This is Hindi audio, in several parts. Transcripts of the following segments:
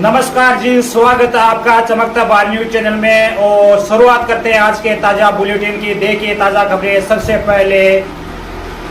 नमस्कार जी, स्वागत है आपका चमकता बार न्यूज चैनल में। और शुरुआत करते हैं आज के ताजा बुलेटिन की। देखिए ताजा खबरें सबसे पहले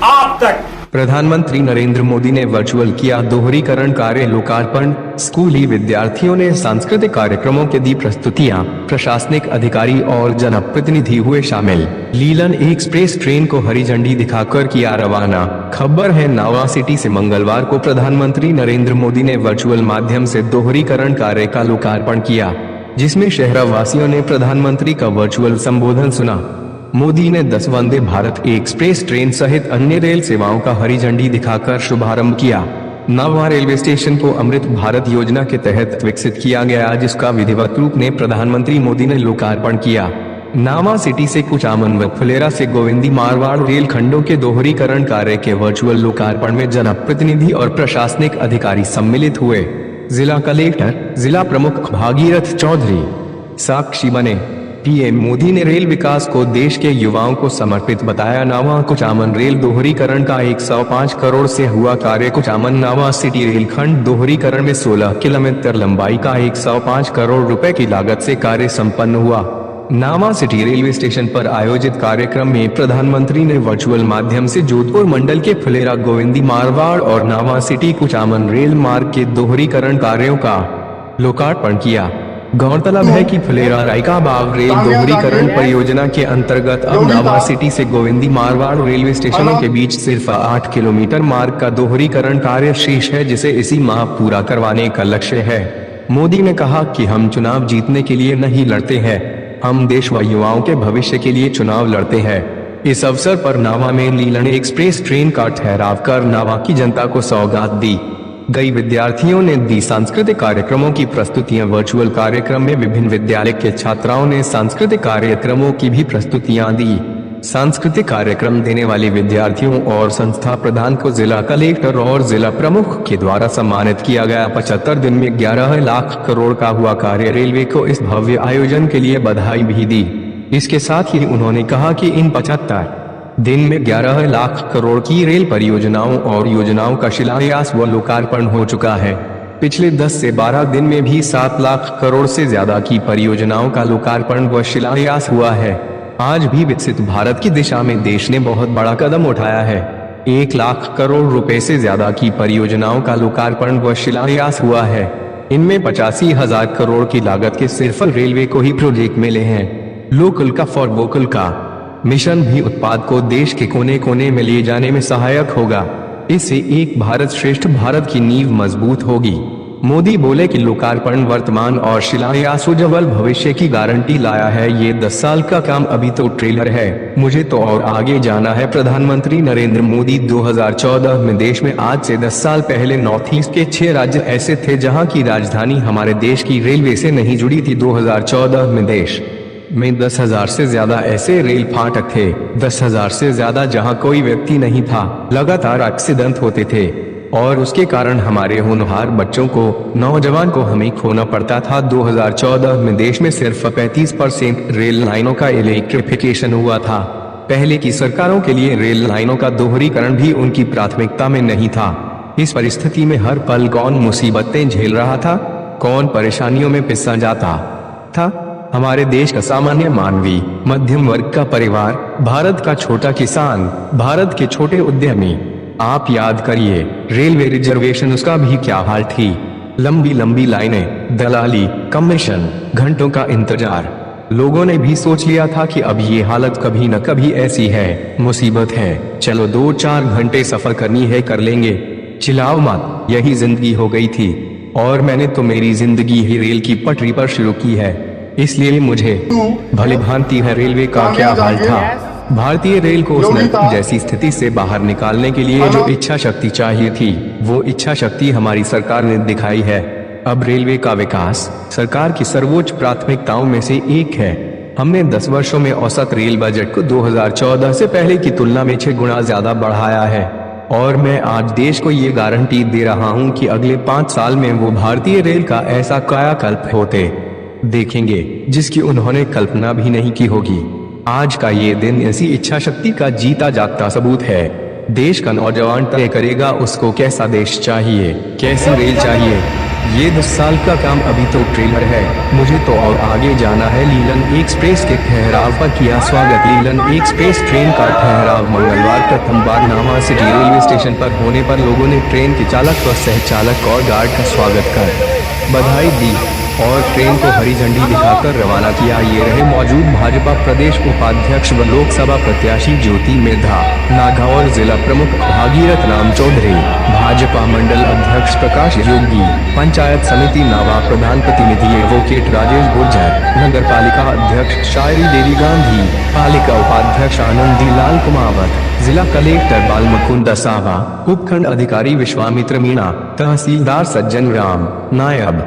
आप तक। प्रधानमंत्री नरेंद्र मोदी ने वर्चुअल किया दोहरीकरण कार्य लोकार्पण। स्कूली विद्यार्थियों ने सांस्कृतिक कार्यक्रमों के दी प्रस्तुतियां। प्रशासनिक अधिकारी और जनप्रतिनिधि हुए शामिल। लीलन एक्सप्रेस ट्रेन को हरी झंडी दिखाकर किया रवाना। खबर है नावा सिटी से मंगलवार को प्रधानमंत्री नरेंद्र मोदी ने वर्चुअल माध्यम से दोहरीकरण कार्य का लोकार्पण किया, जिसमें शहरवासियों ने प्रधानमंत्री का वर्चुअल संबोधन सुना। मोदी ने 10 वंदे भारत एक्सप्रेस ट्रेन सहित अन्य रेल सेवाओं का हरी झंडी दिखाकर शुभारंभ किया। नावा रेलवे स्टेशन को अमृत भारत योजना के तहत विकसित किया गया, जिसका विधिवत रूप में प्रधानमंत्री मोदी ने लोकार्पण किया। नावा सिटी से कुचामन व फुलेरा से गोविंदी मारवाड़ रेल खंडों के दोहरीकरण कार्य के वर्चुअल लोकार्पण में जनप्रतिनिधि और प्रशासनिक अधिकारी सम्मिलित हुए। जिला कलेक्टर, जिला प्रमुख भागीरथ चौधरी साक्षी बने। पीएम मोदी ने रेल विकास को देश के युवाओं को समर्पित बताया। नावा कुचामन रेल दोहरीकरण का 105 करोड़ से हुआ कार्य। कुचामन नावा सिटी रेलखंड दोहरीकरण में 16 किलोमीटर लंबाई का 105 करोड़ रुपए की लागत से कार्य संपन्न हुआ। नावा सिटी रेलवे स्टेशन पर आयोजित कार्यक्रम में प्रधानमंत्री ने वर्चुअल माध्यम से जोधपुर मंडल के फुलेरा गोविंदी मारवाड़ और नावा सिटी कुचामन रेल मार्ग के दोहरीकरण कार्यों का लोकार्पण किया। गौरतलब है कि फुलेरा रायकाबाग रेल दोहरीकरण परियोजना के अंतर्गत अब नावा सिटी से गोविंदी मारवाड़ रेलवे स्टेशनों के बीच सिर्फ 8 किलोमीटर मार्ग का दोहरीकरण कार्य शेष है, जिसे इसी माह पूरा करवाने का लक्ष्य है। मोदी ने कहा कि हम चुनाव जीतने के लिए नहीं लड़ते हैं, हम देश व युवाओं के भविष्य के लिए चुनाव लड़ते हैं। इस अवसर पर नावा में लीलन एक्सप्रेस ट्रेन का ठहराव कर नावा की जनता को सौगात दी गई। विद्यार्थियों ने दी सांस्कृतिक कार्यक्रमों की प्रस्तुतियां। वर्चुअल कार्यक्रम में विभिन्न विद्यालय के छात्राओं ने सांस्कृतिक कार्यक्रमों की भी प्रस्तुतियां दी। सांस्कृतिक कार्यक्रम देने वाले विद्यार्थियों और संस्था प्रधान को जिला कलेक्टर और जिला प्रमुख के द्वारा सम्मानित किया गया। 75 दिन में 11 लाख करोड़ का हुआ कार्य। रेलवे को इस भव्य आयोजन के लिए बधाई भी दी। इसके साथ ही उन्होंने कहा कि इन 75 दिन में 11 लाख करोड़ की रेल परियोजनाओं और योजनाओं का शिलान्यास व लोकार्पण हो चुका है। पिछले 10 से 12 दिन में भी 7 लाख करोड़ से ज्यादा की परियोजनाओं का लोकार्पण व शिलान्यास हुआ है। आज भी विकसित भारत की दिशा में देश ने बहुत बड़ा कदम उठाया है। 1 लाख करोड़ रुपए से ज्यादा की परियोजनाओं का लोकार्पण व शिलान्यास हुआ है। इनमें 85,000 करोड़ की लागत के सिर्फ रेलवे को ही प्रोजेक्ट मिले हैं। लोकल का फॉर वोकल का मिशन भी उत्पाद को देश के कोने कोने में ले जाने में सहायक होगा। इससे एक भारत श्रेष्ठ भारत की नींव मजबूत होगी। मोदी बोले कि लोकार्पण वर्तमान और शिलान्यास उज्ज्वल भविष्य की गारंटी लाया है। ये 10 साल का काम अभी तो ट्रेलर है, मुझे तो और आगे जाना है। प्रधानमंत्री नरेंद्र मोदी 2014 में देश में आज से 10 साल पहले नॉर्थ ईस्ट के 6 राज्य ऐसे थे जहां की राजधानी हमारे देश की रेलवे से नहीं जुड़ी थी। 2014 में देश में 10,000 से ज्यादा ऐसे रेल फाटक थे, 10,000 से ज्यादा जहां कोई व्यक्ति नहीं था। लगातार एक्सीडेंट होते थे और उसके कारण हमारे होनहार बच्चों को, नौजवान को हमें खोना पड़ता था। 2014 में देश में सिर्फ 35% रेल लाइनों का इलेक्ट्रिफिकेशन हुआ था। पहले की सरकारों के लिए रेल लाइनों का दोहरीकरण भी उनकी प्राथमिकता में नहीं था। इस परिस्थिति में हर पल कौन मुसीबतें झेल रहा था, कौन परेशानियों में पिसा जाता था। हमारे देश का सामान्य मानवी, मध्यम वर्ग का परिवार, भारत का छोटा किसान, भारत के छोटे उद्यमी। आप याद करिए रेलवे रिजर्वेशन, उसका भी क्या हाल थी। लंबी लंबी लाइनें, दलाली, कमीशन, घंटों का इंतजार। लोगों ने भी सोच लिया था कि अब ये हालत कभी न कभी ऐसी है, मुसीबत है, चलो 2-4 घंटे सफर करनी है, कर लेंगे, चिल्लाओ मत, यही जिंदगी हो गई थी। और मैंने तो मेरी जिंदगी ही रेल की पटरी पर शुरू की है, इसलिए मुझे भली भांति है रेलवे का क्या हाल था। भारतीय रेल को उस नरक जैसी स्थिति से बाहर निकालने के लिए जो इच्छा शक्ति चाहिए थी, वो इच्छा शक्ति हमारी सरकार ने दिखाई है। अब रेलवे का विकास सरकार की सर्वोच्च प्राथमिकताओं में से एक है। हमने 10 वर्षों में औसत रेल बजट को 2014 से पहले की तुलना में 6 गुना ज्यादा बढ़ाया है। और मैं आज देश को ये गारंटी दे रहा हूँ कि अगले 5 साल में वो भारतीय रेल का ऐसा कायाकल्प होते देखेंगे जिसकी उन्होंने कल्पना भी नहीं की होगी। आज का ये दिन ऐसी इच्छा शक्ति का जीता जागता सबूत है। देश का नौजवान तय करेगा उसको कैसा देश चाहिए, कैसी रेल चाहिए। ये 10 साल का काम अभी तो ट्रेलर है, मुझे तो और आगे जाना है। लीलन एक्सप्रेस के ठहराव पर किया स्वागत। लीलन एक्सप्रेस ट्रेन का ठहराव मंगलवार प्रथम बार नावा सिटी रेलवे स्टेशन पर होने पर लोगों ने ट्रेन के चालक व सह चालक और गार्ड का स्वागत कर बधाई दी और ट्रेन को हरी झंडी दिखाकर रवाना किया। ये रहे मौजूद भाजपा प्रदेश उपाध्यक्ष व लोकसभा प्रत्याशी ज्योति मिर्धा, नागौर जिला प्रमुख भागीरथ राम चौधरी, भाजपा मंडल अध्यक्ष प्रकाश योगी, पंचायत समिति नावा प्रधान प्रतिनिधि एडवोकेट राजेश गुर्जर, नगर पालिका अध्यक्ष शायरी देवी गांधी, पालिका उपाध्यक्ष आनंदी लाल कुमावत, जिला कलेक्टर बाल मुकुंद सावा, उपखंड अधिकारी विश्वामित्र मीणा, तहसीलदार सज्जन राम, नायब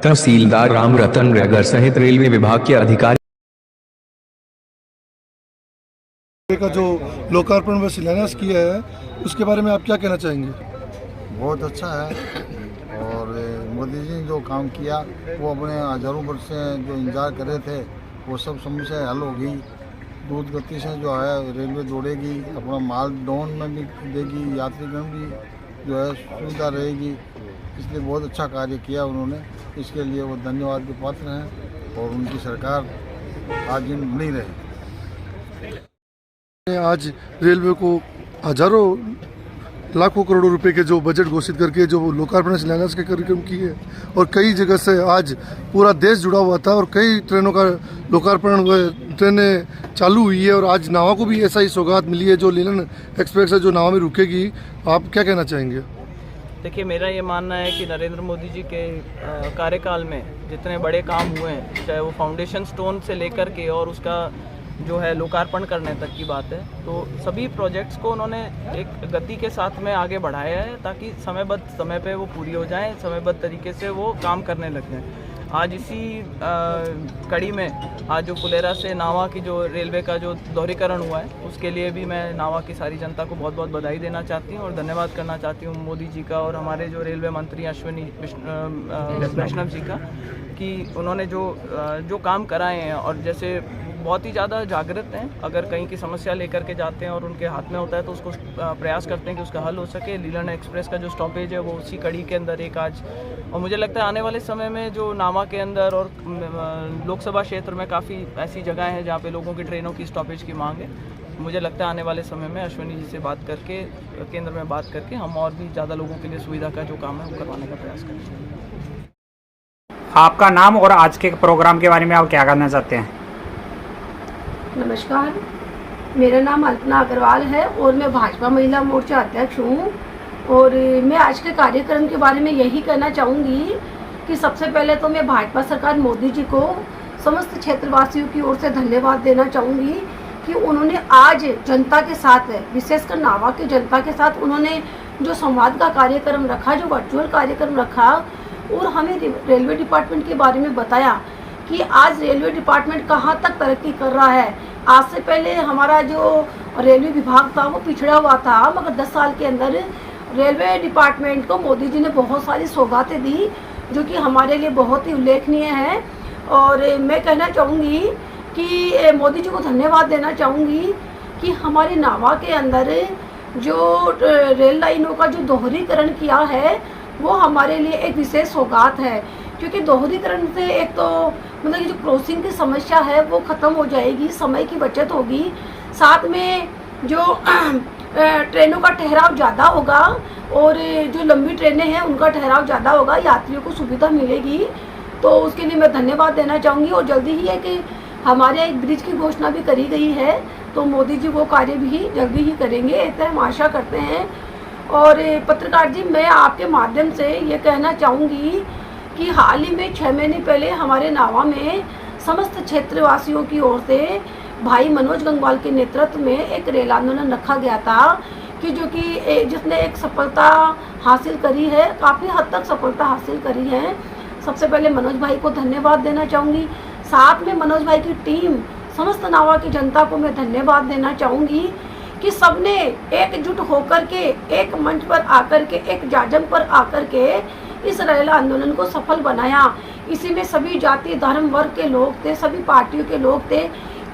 तहसीलदार राम रतन रेगर सहित रेलवे विभाग के अधिकारी का जो लोकार्पण व शिलान्यास किया है उसके बारे में आप क्या कहना चाहेंगे? बहुत अच्छा है और मोदी जी ने जो काम किया वो अपने हजारों वर्ष से जो इंतजार कर रहे थे वो सब समस्या हल होगी। द्रुत गति से जो है रेलवे दौड़ेगी, अपना माल डाउन में भी देगी, यात्रीगण भी जो है सुविधा रहेगी। इसलिए बहुत अच्छा कार्य किया उन्होंने, इसके लिए वो धन्यवाद के पात्र हैं और उनकी सरकार आज दिन बनी रहे। आज रेलवे को हजारों लाखों करोड़ों रुपए के जो बजट घोषित करके जो लोकार्पण शिलान्यास के कार्यक्रम किए और कई जगह से आज पूरा देश जुड़ा हुआ था और कई ट्रेनों का लोकार्पण व ट्रेनें चालू हुई है और आज नावा को भी ऐसा ही सौगात मिली है जो लीलन एक्सप्रेस है जो नावा में रुकेगी। आप क्या कहना चाहेंगे? देखिए, मेरा ये मानना है कि नरेंद्र मोदी जी के कार्यकाल में जितने बड़े काम हुए हैं, चाहे वो फाउंडेशन स्टोन से लेकर के और उसका जो है लोकार्पण करने तक की बात है, तो सभी प्रोजेक्ट्स को उन्होंने एक गति के साथ में आगे बढ़ाया है ताकि समयबद्ध समय पे वो पूरी हो जाएं, समयबद्ध तरीके से वो काम करने लग जाएं। आज इसी कड़ी में आज जो फुलेरा से नावा की जो रेलवे का जो दोहरीकरण हुआ है उसके लिए भी मैं नावा की सारी जनता को बहुत बहुत बधाई देना चाहती हूँ और धन्यवाद करना चाहती हूँ मोदी जी का और हमारे जो रेलवे मंत्री अश्विनी वैष्णव जी का कि उन्होंने जो काम कराए हैं और जैसे बहुत ही ज़्यादा जागृत हैं। अगर कहीं की समस्या लेकर के जाते हैं और उनके हाथ में होता है तो उसको प्रयास करते हैं कि उसका हल हो सके। लीलन एक्सप्रेस का जो स्टॉपेज है वो उसी कड़ी के अंदर एक आज, और मुझे लगता है आने वाले समय में जो नावा के अंदर और लोकसभा क्षेत्र में काफ़ी ऐसी जगह हैं जहाँ पे लोगों की ट्रेनों की स्टॉपेज की मांग है। मुझे लगता है आने वाले समय में अश्विनी जी से बात करके, केंद्र में बात करके हम और भी ज़्यादा लोगों के लिए सुविधा का जो काम है वो करवाने का प्रयास करेंगे। आपका नाम और आज के प्रोग्राम के बारे में आप क्या करना चाहते हैं? नमस्कार, मेरा नाम अल्पना अग्रवाल है और मैं भाजपा महिला मोर्चा अध्यक्ष हूँ। और मैं आज के कार्यक्रम के बारे में यही कहना चाहूँगी कि सबसे पहले तो मैं भाजपा सरकार मोदी जी को समस्त क्षेत्रवासियों की ओर से धन्यवाद देना चाहूँगी कि उन्होंने आज जनता के साथ, विशेषकर नावा की जनता के साथ उन्होंने जो संवाद का कार्यक्रम रखा, जो वर्चुअल कार्यक्रम रखा और हमें रेलवे डिपार्टमेंट के बारे में बताया कि आज रेलवे डिपार्टमेंट कहाँ तक तरक्की कर रहा है। आज से पहले हमारा जो रेलवे विभाग था वो पिछड़ा हुआ था, मगर 10 साल के अंदर रेलवे डिपार्टमेंट को मोदी जी ने बहुत सारी सौगातें दी जो कि हमारे लिए बहुत ही उल्लेखनीय है। और मैं कहना चाहूँगी कि मोदी जी को धन्यवाद देना चाहूँगी कि हमारे नावा के अंदर जो रेल लाइनों का जो दोहरीकरण किया है वो हमारे लिए एक विशेष सौगात है, क्योंकि दोहरीकरण से एक तो मतलब कि जो क्रॉसिंग की समस्या है वो ख़त्म हो जाएगी, समय की बचत होगी, साथ में जो ट्रेनों का ठहराव ज़्यादा होगा और जो लंबी ट्रेनें हैं उनका ठहराव ज़्यादा होगा, यात्रियों को सुविधा मिलेगी। तो उसके लिए मैं धन्यवाद देना चाहूँगी। और जल्दी ही है कि हमारे यहाँ एक ब्रिज की घोषणा भी करी गई है, तो मोदी जी वो कार्य भी जल्दी ही करेंगे, ऐसा हम आशा करते हैं। और पत्रकार जी, मैं आपके माध्यम से ये कहना चाहूँगी कि हाल ही में 6 महीने पहले हमारे नावा में समस्त क्षेत्रवासियों की ओर से भाई मनोज गंगवाल के नेतृत्व में एक रेल आंदोलन रखा गया था कि जिसने एक सफलता हासिल करी है, काफ़ी हद तक सफलता हासिल करी है। सबसे पहले मनोज भाई को धन्यवाद देना चाहूँगी, साथ में मनोज भाई की टीम, समस्त नावा की जनता को मैं धन्यवाद देना चाहूँगी कि सबने एकजुट होकर के एक मंच पर आकर के, एक जाजम पर आकर के इस रेल आंदोलन को सफल बनाया। इसी में सभी जाति धर्म वर्ग के लोग थे, सभी पार्टियों के लोग थे,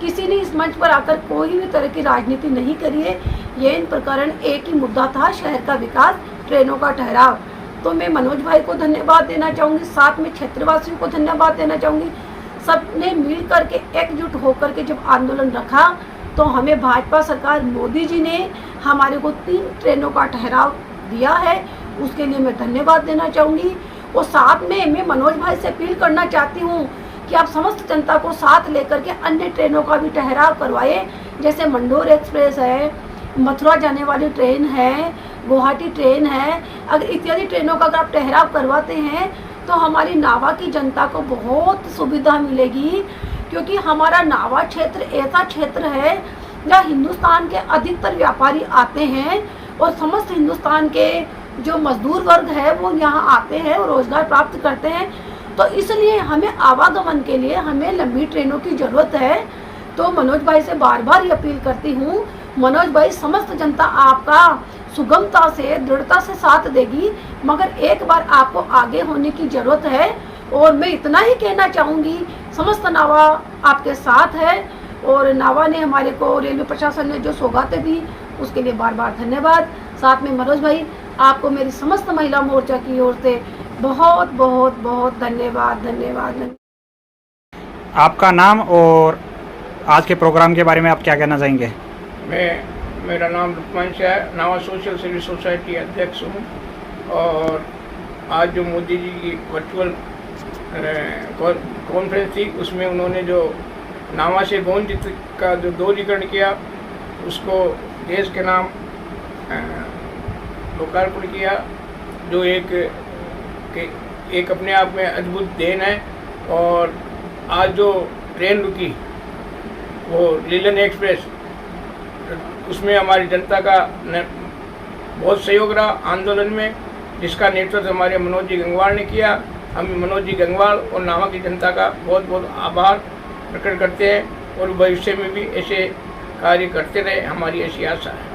किसी ने इस मंच पर आकर कोई भी तरह की राजनीति नहीं करी है। ये इन प्रकरण एक ही मुद्दा था, शहर का विकास, ट्रेनों का ठहराव। तो मैं मनोज भाई को धन्यवाद देना चाहूँगी, साथ में क्षेत्रवासियों को धन्यवाद देना चाहूँगी। सबने मिल करके एकजुट होकर के जब आंदोलन रखा तो हमें भाजपा सरकार मोदी जी ने हमारे को 3 ट्रेनों का ठहराव दिया है, उसके लिए मैं धन्यवाद देना चाहूँगी। और साथ में मैं मनोज भाई से अपील करना चाहती हूँ कि आप समस्त जनता को साथ लेकर के अन्य ट्रेनों का भी ठहराव करवाए, जैसे मंडोर एक्सप्रेस है, मथुरा जाने वाली ट्रेन है, गुवाहाटी ट्रेन है। अगर इत्यादि ट्रेनों का अगर आप ठहराव करवाते हैं तो हमारी नावा की जनता को बहुत सुविधा मिलेगी, क्योंकि हमारा नावा क्षेत्र ऐसा क्षेत्र है जहाँ हिंदुस्तान के अधिकतर व्यापारी आते हैं और समस्त हिंदुस्तान के जो मजदूर वर्ग है वो यहाँ आते हैं और रोजगार प्राप्त करते हैं। तो इसलिए हमें आवागमन के लिए हमें लंबी ट्रेनों की ज़रूरत है। तो मनोज भाई से बार बार ये अपील करती हूँ, मनोज भाई समस्त जनता आपका सुगमता से दृढ़ता से साथ देगी, मगर एक बार आपको आगे होने की ज़रूरत है। और मैं इतना ही कहना चाहूँगी, समस्त नावा आपके साथ है और नावा ने हमारे को रेलवे प्रशासन ने जो सौगातें दी उसके लिए बार बार धन्यवाद। साथ में मनोज भाई आपको मेरी समस्त महिला मोर्चा की ओर से बहुत बहुत बहुत धन्यवाद धन्यवाद। आपका नाम और आज के प्रोग्राम के बारे में आप क्या कहना चाहेंगे? मेरा नाम रुकमंश है, नावा सोशल सर्विस सोसाइटी अध्यक्ष हूँ। और आज जो मोदी जी की वर्चुअल कॉन्फ्रेंस थी उसमें उन्होंने जो नावा से गोंद का जो दोहरीकरण किया उसको देश के नाम लोकार्पण किया, जो एक अपने आप में अद्भुत देन है। और आज जो ट्रेन रुकी वो लीलन एक्सप्रेस, उसमें हमारी जनता का बहुत सहयोग रहा आंदोलन में, जिसका नेतृत्व हमारे मनोज जी गंगवार ने किया। हम मनोज जी गंगवार और नावा की जनता का बहुत बहुत आभार प्रकट करते हैं और भविष्य में भी ऐसे कार्य करते रहे, हमारी ऐसी आशा है।